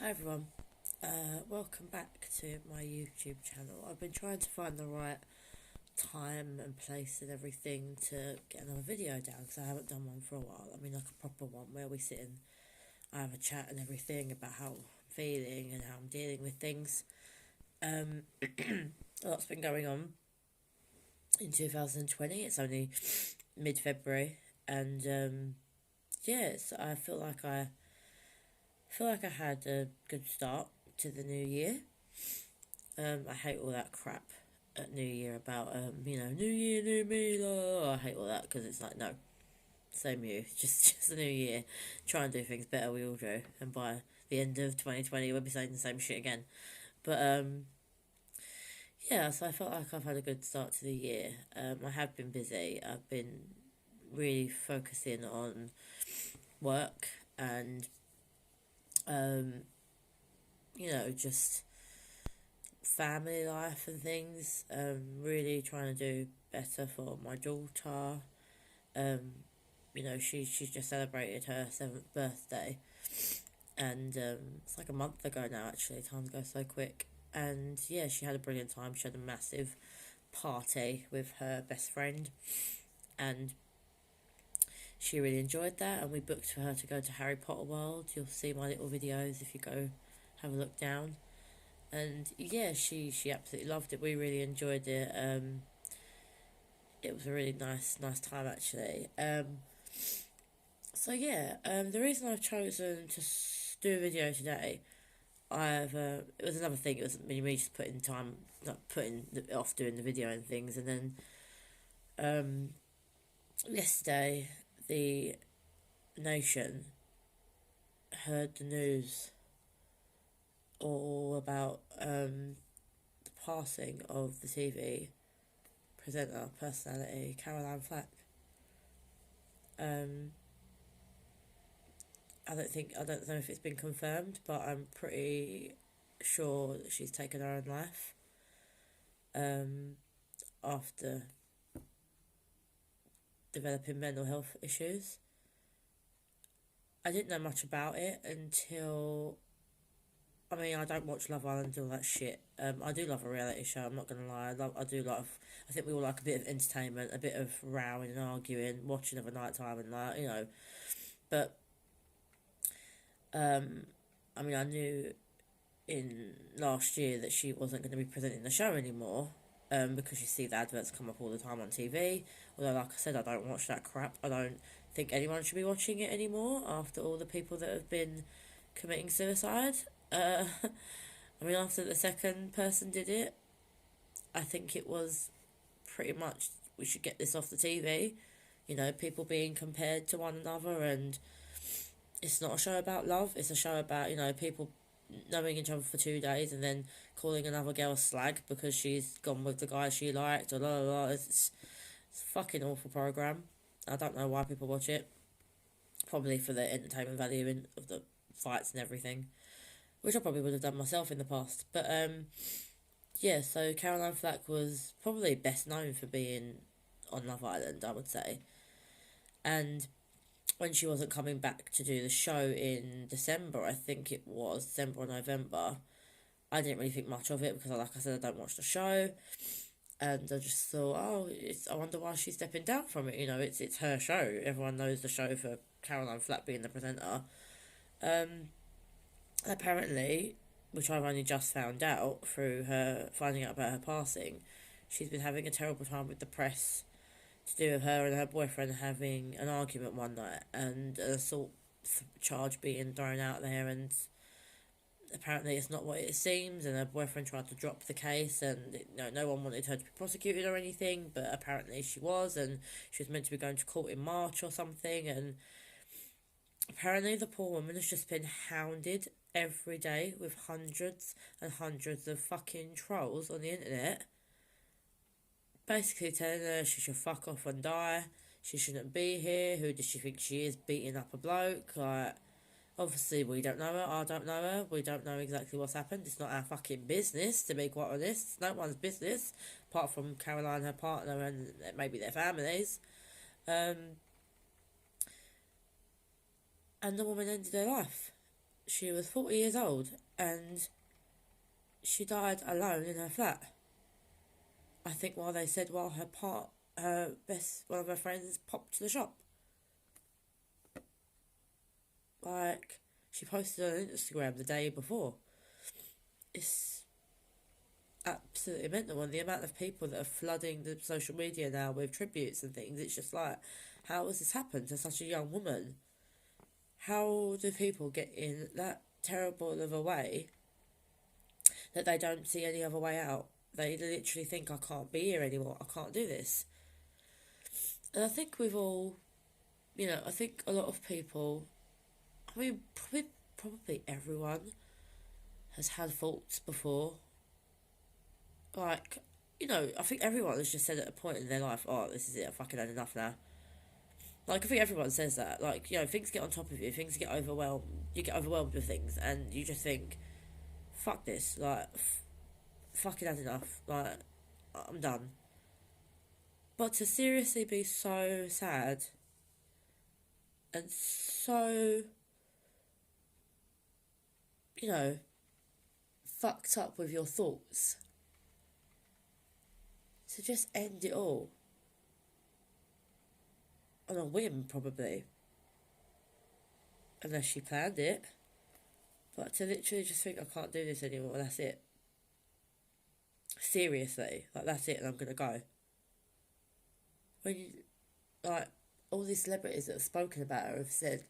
Hi everyone, welcome back to my YouTube channel. I've been trying to find the right time and place and everything to get another video down because I haven't done one for a while. I mean, like a proper one where we sit and I have a chat and everything about how I'm feeling and how I'm dealing with things. A lot's been going on in 2020. It's only mid-February and I feel like I had a good start to the new year. I hate all that crap at New Year about, New Year, new me, I hate all that because it's like, no, same you, just a new year. Try and do things better, we all do. And by the end of 2020, we'll be saying the same shit again. But, yeah, so I felt like I've had a good start to the year. I have been busy. I've been really focusing on work and, um, just family life and things. Really trying to do better for my daughter. Um, she's just celebrated her 7th birthday, and it's like a month ago now. Actually, time goes so quick. And yeah, she had a brilliant time. She had a massive party with her best friend, and she really enjoyed that. And we booked for her to go to Harry Potter World. You'll see my little videos if you go have a look down. And yeah, she absolutely loved it. We really enjoyed it. It was a really nice time actually. The reason I've chosen to do a video today, it was another thing. It was me just putting time, not putting off doing the video and things, and then yesterday the nation heard the news all about the passing of the TV presenter personality Caroline Flack. Um, I don't know if it's been confirmed, but I'm pretty sure that she's taken her own life. After developing mental health issues. I didn't know much about it until. I mean, I don't watch Love Island and all that shit. I do love a reality show. I'm not gonna lie. I do love. I think we all like a bit of entertainment, a bit of rowing and arguing, watching of a night time, and But I knew in last year that she wasn't going to be presenting the show anymore. Because you see the adverts come up all the time on TV. Although, like I said, I don't watch that crap. I don't think anyone should be watching it anymore after all the people that have been committing suicide. After the second person did it, I think it was pretty much we should get this off the TV. People being compared to one another, and it's not a show about love. It's a show about, people knowing each other for 2 days and then calling another girl a slag because she's gone with the guy she liked, or blah, blah, blah. It's a fucking awful program. I don't know why people watch it. Probably for the entertainment value of the fights and everything, which I probably would have done myself in the past. But so Caroline Flack was probably best known for being on Love Island, I would say. And when she wasn't coming back to do the show in December, I think it was December or November, I didn't really think much of it because, like I said, I don't watch the show. And I just thought, I wonder why she's stepping down from it. It's her show. Everyone knows the show for Caroline Flack being the presenter. Apparently, which I've only just found out through her finding out about her passing, she's been having a terrible time with the press to do with her and her boyfriend having an argument one night and an assault charge being thrown out there, and apparently it's not what it seems, and her boyfriend tried to drop the case, and no one wanted her to be prosecuted or anything, but apparently she was, and she was meant to be going to court in March or something, and apparently the poor woman has just been hounded every day with hundreds and hundreds of fucking trolls on the internet, basically telling her she should fuck off and die, she shouldn't be here, who does she think she is, beating up a bloke, like, obviously we don't know her, I don't know her, we don't know exactly what's happened, it's not our fucking business, to be quite honest, it's no one's business, apart from Caroline, her partner, and maybe their families, and the woman ended her life. She was 40 years old and she died alone in her flat. I think while they said while one of her friends popped to the shop. Like, she posted on Instagram the day before. It's absolutely mental, and the amount of people that are flooding the social media now with tributes and things, it's just like, how has this happened to such a young woman? How do people get in that terrible of a way that they don't see any other way out? They literally think, I can't be here anymore, I can't do this. And I think we've all, I think a lot of people, I mean, probably everyone has had faults before. Like, I think everyone has just said at a point in their life, oh, this is it, I've fucking had enough now. Like, I think everyone says that. Like, things get on top of you, things get overwhelmed, you get overwhelmed with things, and you just think, fuck this, like, fucking had enough, like, I'm done. But to seriously be so sad and so, fucked up with your thoughts, to just end it all on a whim, probably, unless she planned it. But to literally just think, I can't do this anymore, that's it. Seriously, like, that's it, and I'm gonna go. When you, like, all these celebrities that have spoken about her have said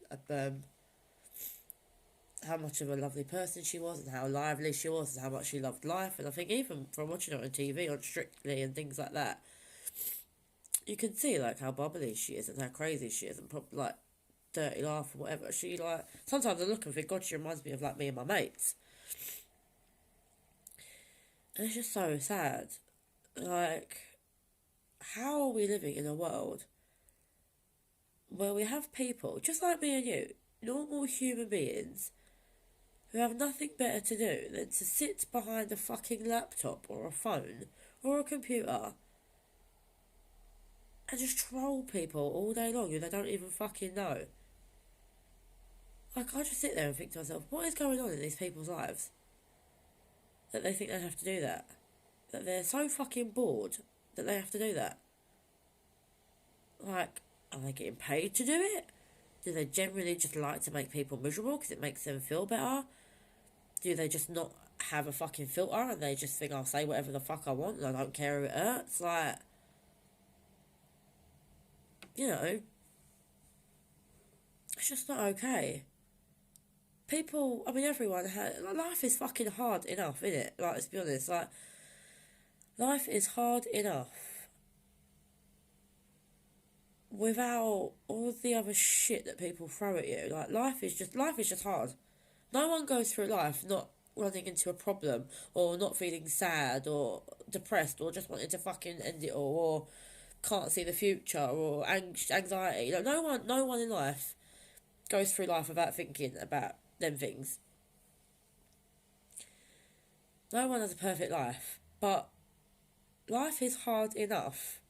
how much of a lovely person she was and how lively she was and how much she loved life. And I think even from watching her on TV, on Strictly and things like that, you can see, like, how bubbly she is and how crazy she is and like, dirty laugh or whatever. She, like, sometimes I look and think, God, she reminds me of, like, me and my mates. And it's just so sad. Like, how are we living in a world where we have people, just like me and you, normal human beings, who have nothing better to do than to sit behind a fucking laptop or a phone or a computer and just troll people all day long who they don't even fucking know? Like, I just sit there and think to myself, what is going on in these people's lives that they think they have to do that? That they're so fucking bored that they have to do that? Like, are they getting paid to do it? Do they generally just like to make people miserable because it makes them feel better? Do they just not have a fucking filter and they just think, I'll say whatever the fuck I want and I don't care if it hurts? Like, it's just not okay. People, I mean, everyone life is fucking hard enough, innit? Like, let's be honest, like, life is hard enough without all the other shit that people throw at you. Like, life is just hard. No one goes through life not running into a problem or not feeling sad or depressed or just wanting to fucking end it all or can't see the future or anxiety. No one in life goes through life without thinking about them things. No one has a perfect life, but life is hard enough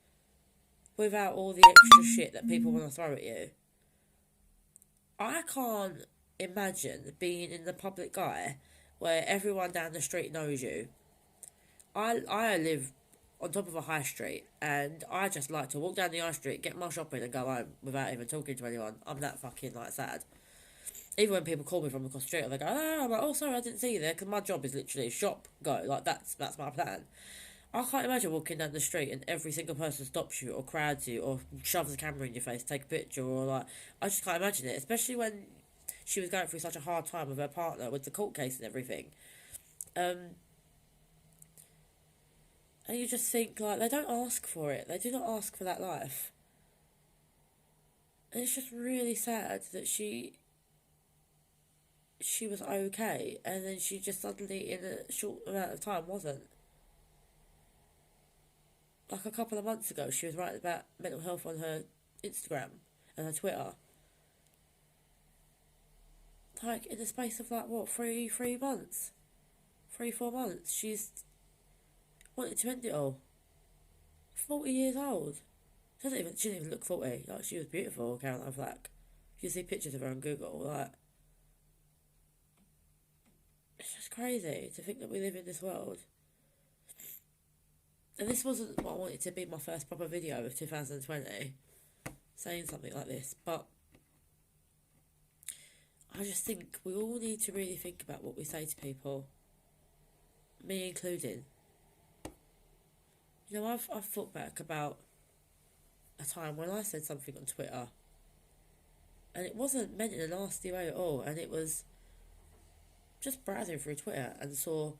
without all the extra shit that people want to throw at you. I can't imagine being in the public eye where everyone down the street knows you. I live on top of a high street and I just like to walk down the high street, get my shopping and go home without even talking to anyone. I'm that fucking, like, sad. Even when people call me from across the street, they go, I'm like, oh, sorry, I didn't see you there, because my job is literally shop, go. Like, that's my plan. I can't imagine walking down the street and every single person stops you or crowds you or shoves a camera in your face, take a picture, or, like, I just can't imagine it, especially when she was going through such a hard time with her partner, with the court case and everything. And you just think, like, they don't ask for it. They do not ask for that life. And it's just really sad that she was okay, and then she just suddenly, in a short amount of time, wasn't. Like, a couple of months ago, she was writing about mental health on her Instagram and her Twitter. Like, in the space of, like, what, 3 months? 4 months, she's wanted to end it all. 40 years old. She didn't even look 40. Like, she was beautiful, Caroline Flack. You see pictures of her on Google, like, crazy to think that we live in this world. And this wasn't what I wanted to be my first proper video of 2020, saying something like this, but I just think we all need to really think about what we say to people, me including. You know, I've thought back about a time when I said something on Twitter, and it wasn't meant in a nasty way at all, and it was just browsing through Twitter and saw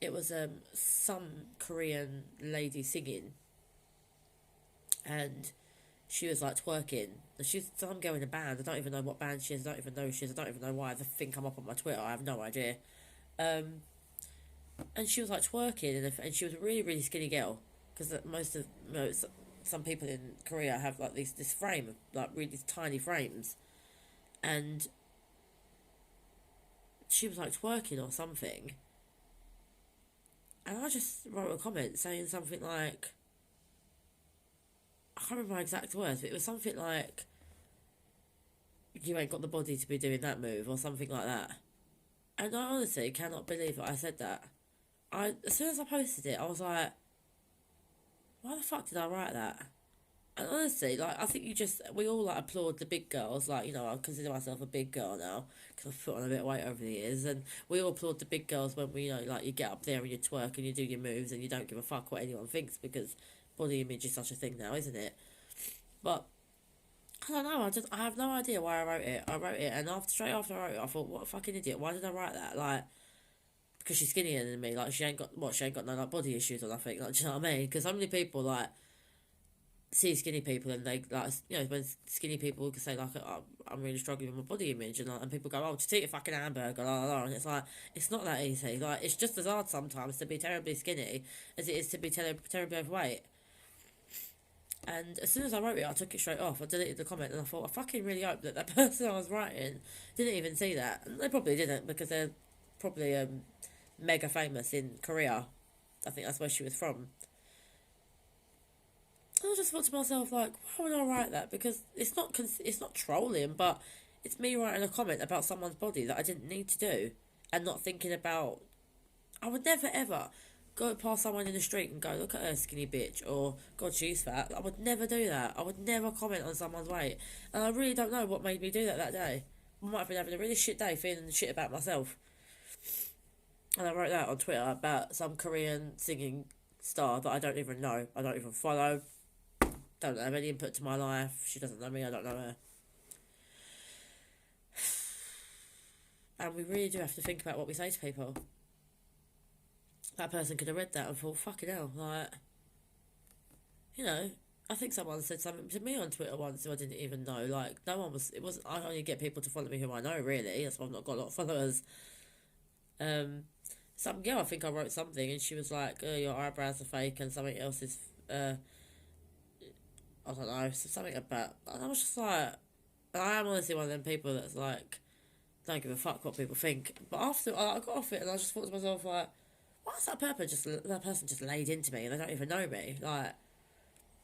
it was some Korean lady singing, and she was like twerking. She's some girl in a band. I don't even know what band she is. I don't even know who she is. I don't even know why the thing come up on my Twitter. I have no idea. And she was like twerking, and she was a really, really skinny girl, because most of some people in Korea have like this frame, like really tiny frames, and she was like twerking or something, and I just wrote a comment saying something like, I can't remember my exact words, but it was something like, you ain't got the body to be doing that move, or something like that. And I honestly cannot believe that I said that. As soon as I posted it, I was like, why the fuck did I write that? And honestly, like, I think we all, like, applaud the big girls. Like, you know, I consider myself a big girl now, because I've put on a bit of weight over the years, and we all applaud the big girls when we, you know, like, you get up there and you twerk and you do your moves and you don't give a fuck what anyone thinks, because body image is such a thing now, isn't it? But I don't know, I have no idea why I wrote it. I wrote it, and straight after I wrote it, I thought, what a fucking idiot, why did I write that? Like, because she's skinnier than me, like, she ain't got no, like, body issues or nothing, like, do you know what I mean? Because so many people, like, see skinny people and they, like, you know, when skinny people can say, like, oh, I'm really struggling with my body image, and, like, and people go, oh, just eat a fucking hamburger, blah, blah, blah, and it's like, it's not that easy, like, it's just as hard sometimes to be terribly skinny as it is to be terribly overweight. And as soon as I wrote it, I took it straight off. I deleted the comment, and I thought, I fucking really hope that person I was writing didn't even see that. And they probably didn't, because they're probably mega famous in Korea. I think that's where she was from. And I just thought to myself, like, why would I write that? Because it's not trolling, but it's me writing a comment about someone's body that I didn't need to do, and not thinking about. I would never ever go past someone in the street and go, look at her skinny bitch, or God, she's fat. I would never do that. I would never comment on someone's weight. And I really don't know what made me do that day. I might have been having a really shit day, feeling shit about myself. And I wrote that on Twitter about some Korean singing star that I don't even know. I don't even follow. Don't have any input to my life. She doesn't know me. I don't know her. And we really do have to think about what we say to people. That person could have read that and thought, fucking hell, like, you know, I think someone said something to me on Twitter once who I didn't even know. Like, I only get people to follow me who I know, really. That's why I've not got a lot of followers. Some girl, I think I wrote something, and she was like, oh, your eyebrows are fake, and something else is, I don't know, something about, and I was just like, I am honestly one of them people that's like, don't give a fuck what people think. But after I got off it, and I just thought to myself, like, why's that person just laid into me and they don't even know me? Like,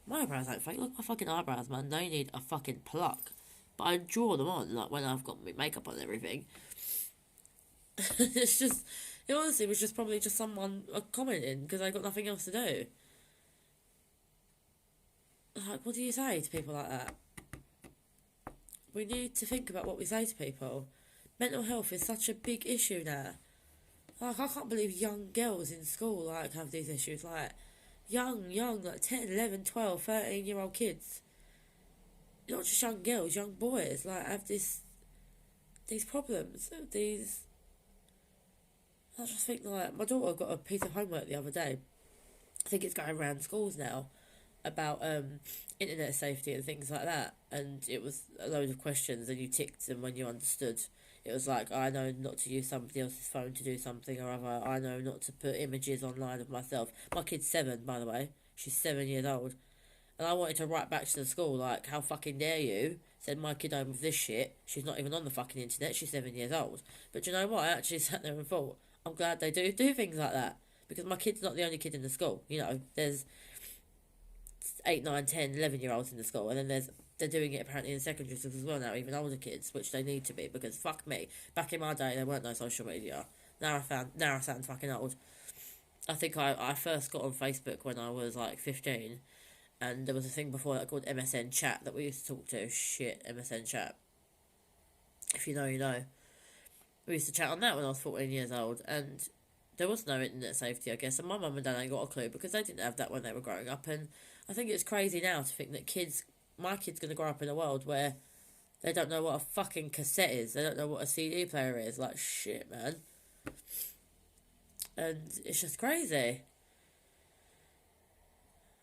my eyebrows ain't fake. Look at my fucking eyebrows, man. They need a fucking pluck. But I draw them on, like, when I've got makeup on and everything. It's just, it honestly was just probably just someone commenting because I got nothing else to do. Like, what do you say to people like that? We need to think about what we say to people. Mental health is such a big issue now. Like, I can't believe young girls in school, like, have these issues. Like, young, like, 10, 11, 12, 13-year-old kids. Not just young girls, young boys, like, have these problems. I just think, like, my daughter got a piece of homework the other day. I think it's going around schools now about internet safety and things like that. And it was a load of questions, and you ticked them when you understood. It was like, I know not to use somebody else's phone to do something or other. I know not to put images online of myself. My kid's 7, by the way. She's 7 years old. And I wanted to write back to the school, like, how fucking dare you send my kid home with this shit. She's not even on the fucking internet. She's 7 years old. But you know what? I actually sat there and thought, I'm glad they do things like that. Because my kid's not the only kid in the school. You know, there's 8, 9, 10, 11-year-olds in the school. And then there's they're doing it apparently in secondary schools as well now, even older kids, which they need to be, because fuck me, back in my day there weren't no social media. Now I sound fucking old. I think I first got on Facebook when I was like 15, and there was a thing before that called MSN Chat that we used to talk to. Shit, MSN Chat. If you know, you know. We used to chat on that when I was 14 years old, and there was no internet safety, I guess, and my mum and dad ain't got a clue because they didn't have that when they were growing up, and I think it's crazy now to think that my kid's going to grow up in a world where they don't know what a fucking cassette is, they don't know what a CD player is, like, shit, man. And it's just crazy.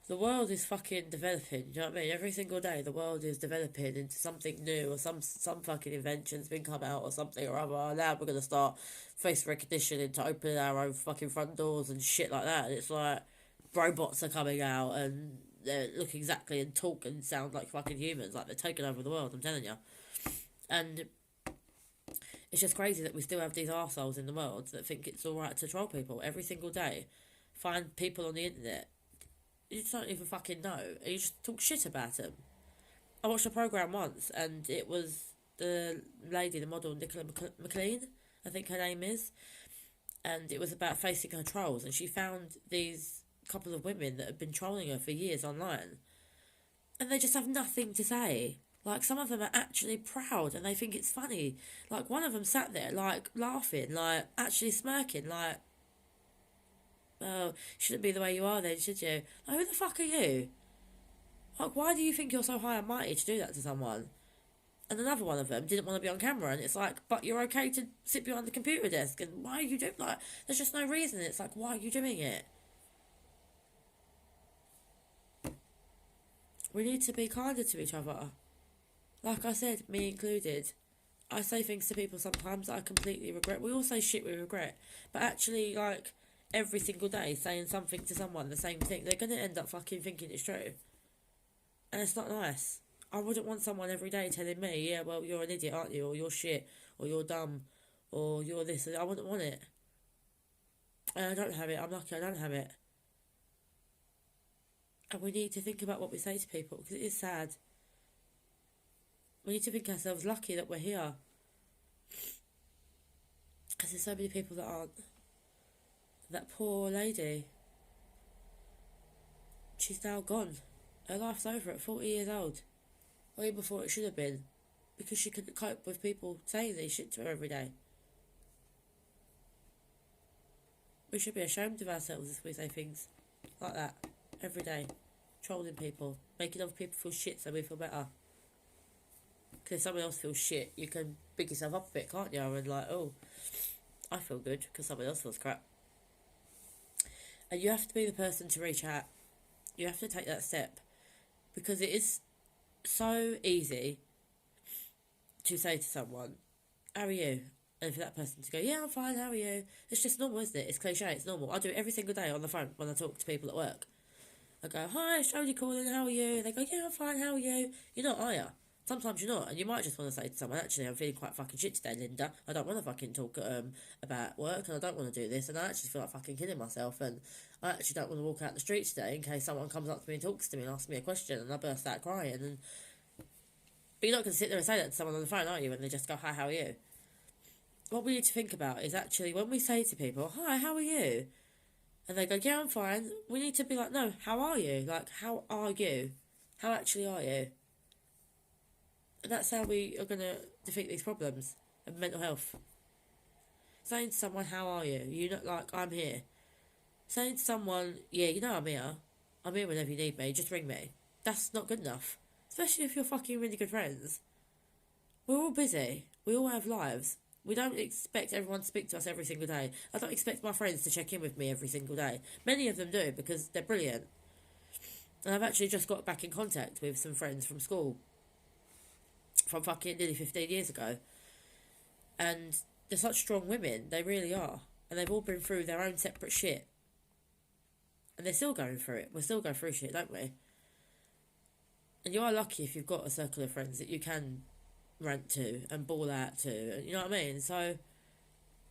The world is fucking developing, you know what I mean? Every single day the world is developing into something new, or some fucking invention's been come out or something or other. Now we're going to start face recognition into opening our own fucking front doors and shit like that. And it's like robots are coming out and they look exactly and talk and sound like fucking humans, like they're taking over the world, I'm telling you. And it's just crazy that we still have these arseholes in the world that think it's alright to troll people every single day. Find people on the internet you just don't even fucking know. You just talk shit about them. I watched a programme once, and it was the lady, the model, Nicola McLean, I think her name is, and it was about facing her trolls, and she found these couple of women that had been trolling her for years online, and they just have nothing to say. Like, some of them are actually proud, and they think it's funny. Like, one of them sat there, like, laughing, like, actually smirking, like, oh, shouldn't be the way you are then, should you? Like, who the fuck are you? Like, why do you think you're so high and mighty to do that to someone? And another one of them didn't want to be on camera, and it's like, but you're okay to sit behind the computer desk, and why are you doing, like, there's just no reason. It's like, why are you doing it? We need to be kinder to each other. Like I said, me included. I say things to people sometimes that I completely regret. We all say shit we regret, but actually, like, every single day saying something to someone, the same thing, they're going to end up fucking thinking it's true. And it's not nice. I wouldn't want someone every day telling me, yeah, well, you're an idiot, aren't you? Or you're shit. Or you're dumb. Or you're this. I wouldn't want it. And I don't have it. I'm lucky I don't have it. And we need to think about what we say to people, because it is sad. We need to think ourselves lucky that we're here. Because there's so many people that aren't. That poor lady. She's now gone. Her life's over at 40 years old. Way before it should have been. Because she couldn't cope with people saying these shit to her every day. We should be ashamed of ourselves if we say things like that every day. Trolling people. Making other people feel shit so we feel better. Because if someone else feels shit, you can big yourself up a bit, can't you? And like, oh, I feel good because someone else feels crap. And you have to be the person to reach out. You have to take that step. Because it is so easy to say to someone, how are you? And for that person to go, yeah, I'm fine, how are you? It's just normal, isn't it? It's cliche, it's normal. I do it every single day on the phone when I talk to people at work. I go, hi, it's Jodie calling, how are you? And they go, yeah, I'm fine, how are you? You're not, are you? Sometimes you're not, and you might just want to say to someone, actually, I'm feeling quite fucking shit today, Linda. I don't want to fucking talk about work, and I don't want to do this, and I actually feel like fucking killing myself, and I actually don't want to walk out the street today in case someone comes up to me and talks to me and asks me a question, and I burst out crying. And but you're not going to sit there and say that to someone on the phone, are you? And they just go, hi, how are you? What we need to think about is actually when we say to people, hi, how are you? And they go, yeah, I'm fine. We need to be like, no, how are you? Like, how are you? How actually are you? And that's how we are going to defeat these problems of mental health. Saying to someone, how are you? You know, like, I'm here. Saying to someone, yeah, you know I'm here. I'm here whenever you need me. Just ring me. That's not good enough. Especially if you're fucking really good friends. We're all busy. We all have lives. We don't expect everyone to speak to us every single day. I don't expect my friends to check in with me every single day. Many of them do because they're brilliant. And I've actually just got back in contact with some friends from school. From fucking nearly 15 years ago. And they're such strong women. They really are. And they've all been through their own separate shit. And they're still going through it. We're still going through shit, don't we? And you are lucky if you've got a circle of friends that you can rant to and bawl out to. You know what I mean? So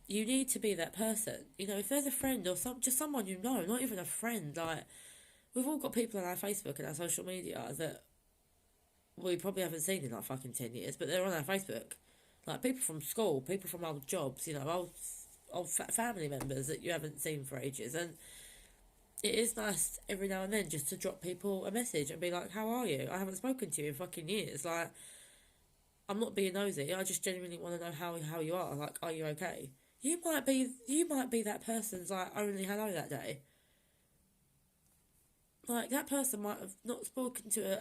you need to be that person. You know, if there's a friend or just someone you know, not even a friend, like, we've all got people on our Facebook and our social media that we probably haven't seen in like fucking 10 years, but they're on our Facebook. Like people from school, people from old jobs, you know, old family members that you haven't seen for ages. And it is nice every now and then just to drop people a message and be like, how are you? I haven't spoken to you in fucking years. Like, I'm not being nosy. I just genuinely want to know how you are. Like, are you okay? You might be that person's like only hello that day. Like that person might have not spoken to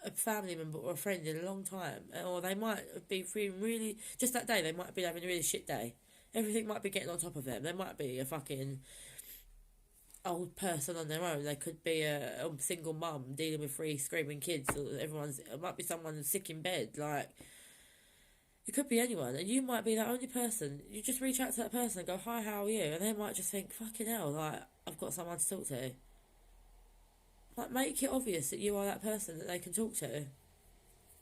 a family member or a friend in a long time, or they might be feeling really just that day. They might be having a really shit day. Everything might be getting on top of them. They might be a fucking old person on their own. They could be a single mum dealing with 3 screaming kids. Or it might be someone sick in bed. Like it could be anyone, and you might be that only person. You just reach out to that person and go, "Hi, how are you?" And they might just think, "Fucking hell!" Like I've got someone to talk to. Like make it obvious that you are that person that they can talk to.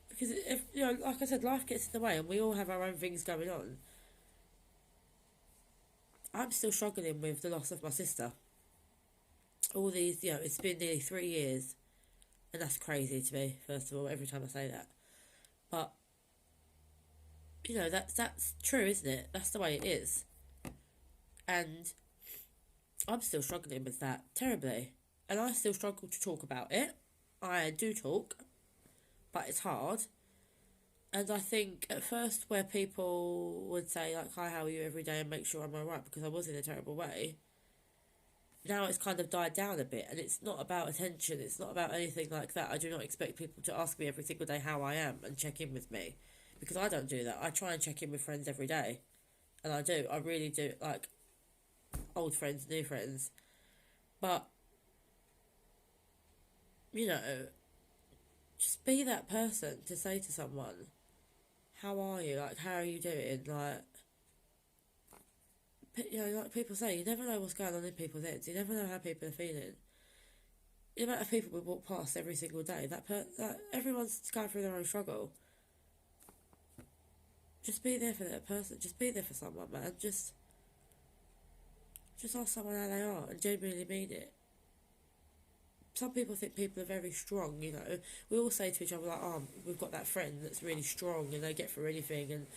Because if you know, like I said, life gets in the way, and we all have our own things going on. I'm still struggling with the loss of my sister. All these, you know, it's been nearly 3 years, and that's crazy to me. First of all, every time I say that, but you know that's true, isn't it? That's the way it is, and I'm still struggling with that terribly, and I still struggle to talk about it. I do talk, but it's hard. And I think at first, where people would say like, "Hi, how are you?" every day, and make sure I'm alright because I was in a terrible way. Now it's kind of died down a bit, and it's not about attention. It's not about anything like that. I do not expect people to ask me every single day how I am and check in with me, because I don't do that. I try and check in with friends every day, and I do. I really do, like old friends, new friends. But you know, just be that person to say to someone, "How are you? Like, how are you doing?" Like, you know, like people say, you never know what's going on in people's heads. You never know how people are feeling. The amount of people we walk past every single day, that everyone's going through their own struggle. Just be there for that person. Just be there for someone, man. Just ask someone how they are and genuinely mean it. Some people think people are very strong, you know. We all say to each other, like, "Oh, we've got that friend that's really strong and they get through anything." And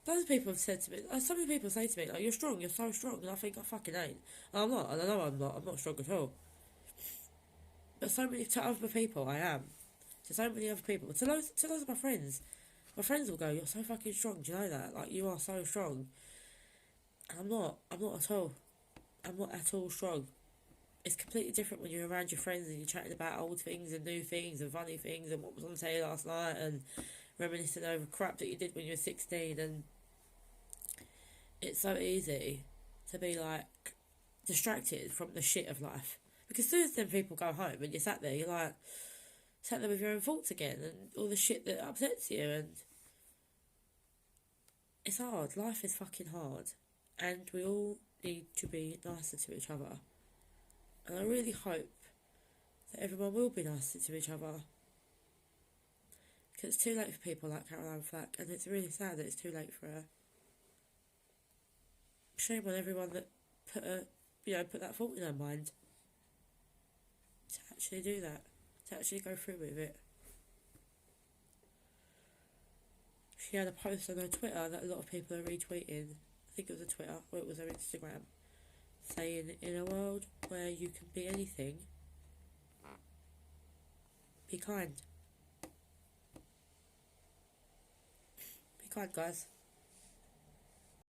those people have said to me, so many people say to me, like, "You're strong, you're so strong." And I think I fucking ain't. And I'm not, and I know I'm not. I'm not strong at all. But so many, to other people, I am. To so many other people. To those of my friends. My friends will go, "You're so fucking strong, do you know that? Like, you are so strong." And I'm not at all. I'm not at all strong. It's completely different when you're around your friends and you're chatting about old things and new things and funny things and what was on telly last night and reminiscing over crap that you did when you were 16. And it's so easy to be like distracted from the shit of life, because as soon as then people go home and you're sat there, you're like sat there with your own thoughts again and all the shit that upsets you. And it's hard. Life is fucking hard, and we all need to be nicer to each other. And I really hope that everyone will be nicer to each other, because it's too late for people like Caroline Flack, and it's really sad that it's too late for her. Shame on everyone that put that thought in her mind to actually do that, to actually go through with it. She had a post on her Twitter that a lot of people are retweeting. I think it was a Twitter, or it was her Instagram, saying, "In a world where you can be anything, be kind." Be kind, guys.